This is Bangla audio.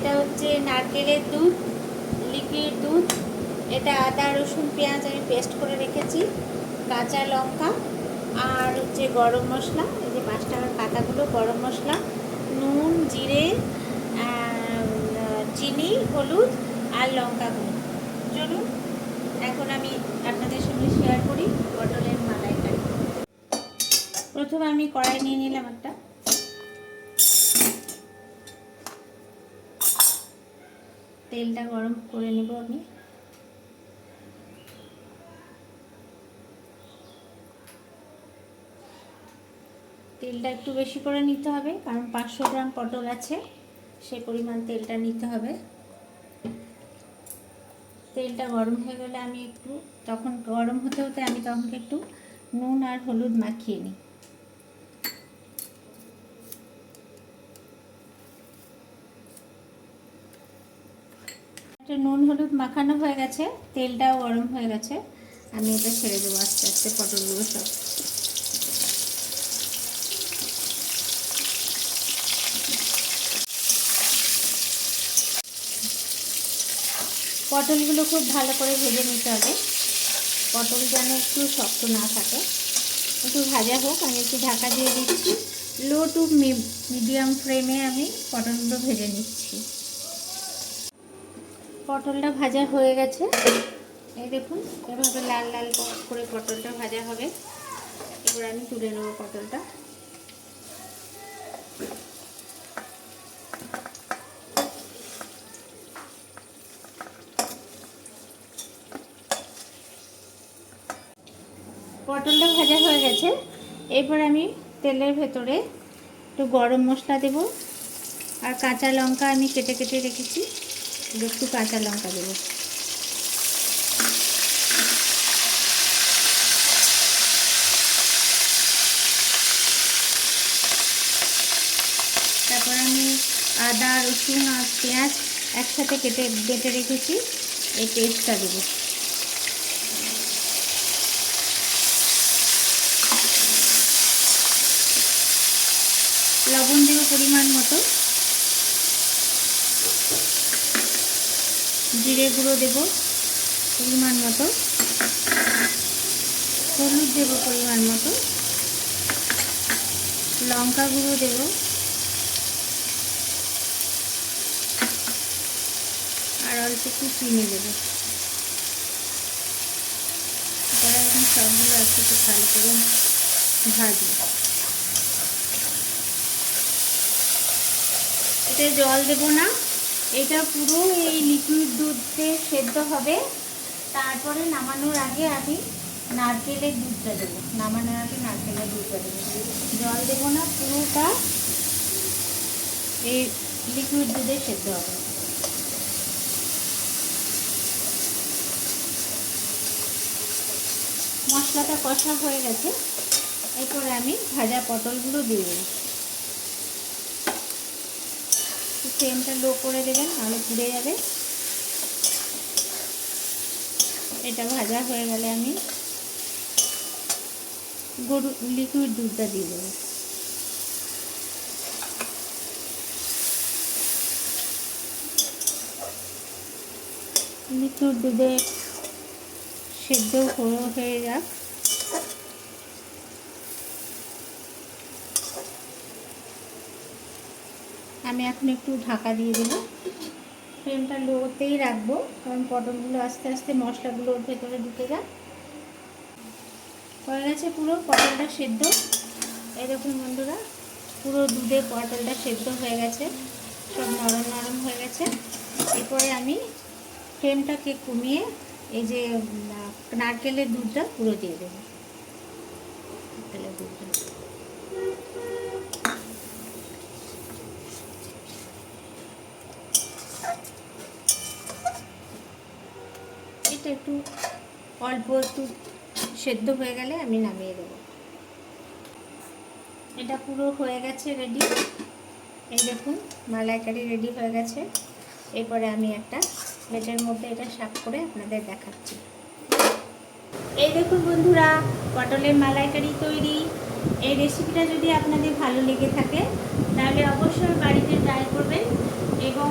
এটা হচ্ছে নারকেলের দুধ, লিকুইড দুধ। এটা আদা রসুন পেঁয়াজ আমি পেস্ট করে রেখেছি, কাঁচা লঙ্কা আর হচ্ছে গরম মশলা, এই যে 5 টাকার পাতাগুলো, গরম মশলা, নুন, জিরে, চিনি, হলুদ আর লঙ্কা গুঁড়ো। চলুন এখন আমি আপনাদের সঙ্গে শেয়ার করি পটলের মালাইকারি। প্রথমে আমি কড়াই নিয়ে নিলাম একটা, তেলটা গরম করে নেব আমি। তেলটা একটু বেশি করে নিতে হবে, কারণ 500 গ্রাম পটল আছে, সেই পরিমাণ তেলটা নিতে হবে। তেলটা গরম হয়ে গেলে আমি একটু, তখন গরম হতে হতে আমি তখন একটু নুন আর হলুদ মাখিয়ে নিই। নুন হলুদ মাখানো হয়ে গেছে, তেলটাও গরম হয়ে গেছে, আমি এটা ছেড়ে দেবো আস্তে আস্তে পটলগুলো সব। পটলগুলো খুব ভালো করে ভেজে নিতে হবে, পটল যেন একটু শক্ত না থাকে। একটু ভাজা হোক, আমি একটু ঢাকা দিয়ে দিচ্ছি। লো টু মিডিয়াম ফ্লেমে আমি পটলগুলো ভেজে নিচ্ছি। পটলটা ভাজা হয়ে গেছে, এই দেখুন এভাবে লাল লাল করে পটলটা ভাজা হবে। এবার আমি তুলে নেব পটলটা। পটলটা ভাজা হয়ে গেছে, এরপর আমি তেলের ভেতরে একটু গরম মশলা দেব, আর কাঁচা লঙ্কা আমি কেটে কেটে রেখেছি, একটু কাঁচা লঙ্কা দেবো। তারপর আমি আদা রসুন আর পেঁয়াজ একসাথে বেটে রেখেছি, এই পেস্টটা দেবো। লবণ দেবো পরিমাণ মতো, জিরে গুঁড়ো দেবো পরিমাণ মতো, হলুদ দেবো পরিমাণ মতো, লঙ্কা গুঁড়ো দেবো, আর অল্প একটু চিনি দেবো। তারপরে এখন সবগুলো একসাথে ভালো করে ভাজবো। এতে জল দেব না, এটা পুরো এই লিকুইড দুধে সেদ্ধ হবে। তারপরে নামানোর আগে আমি নারকেলের দুধটা দেবো, নামানোর আগে নারকেলের দুধটা দেবো, জল দেব না, পুরোটা এই লিকুইড দুধে সেদ্ধ হবে। মশলাটা কষা হয়ে গেছে, এরপরে আমি ভাজা পটলগুলো দিয়ে দেবো। ফ্লেমটা লো করে দেবেন, নাহলে পুড়ে যাবে। এটা ভাজা হয়ে গেলে আমি লিকুইড দুধটা দিয়ে দেবো। লিকুইড দুধে সেদ্ধ হয়ে যাক। আমি এখন একটু ঢাকা দিয়ে দেবো, ফ্লেমটা লোতেই রাখবো, কারণ পটলগুলো আস্তে আস্তে মশলাগুলোর ভেতরে ঢুকে যায়। হয়ে গেছে পুরো পটলটা সেদ্ধ, এই দেখুন বন্ধুরা, পুরো দুধে পটলটা সেদ্ধ হয়ে গেছে, সব নরম নরম হয়ে গেছে। এরপরে আমি ফ্লেমটাকে কমিয়ে এই যে নারকেলের দুধটা পুরো দিয়ে দেবো। নারকেলের দুধটা এটা একটু অল্প একটু সেদ্ধ হয়ে গেলে আমি নামিয়ে দেবো। এটা পুরো হয়ে গেছে রেডি, এই দেখুন মালাইকারি রেডি হয়ে গেছে। এরপরে আমি একটা প্লেটের মধ্যে এটা সার্ভ করে আপনাদের দেখাচ্ছি। এই দেখুন বন্ধুরা, পটলের মালাইকারি তৈরি। এই রেসিপিটা যদি আপনাদের ভালো লেগে থাকে তাহলে অবশ্যই বাড়িতে ট্রাই করবেন এবং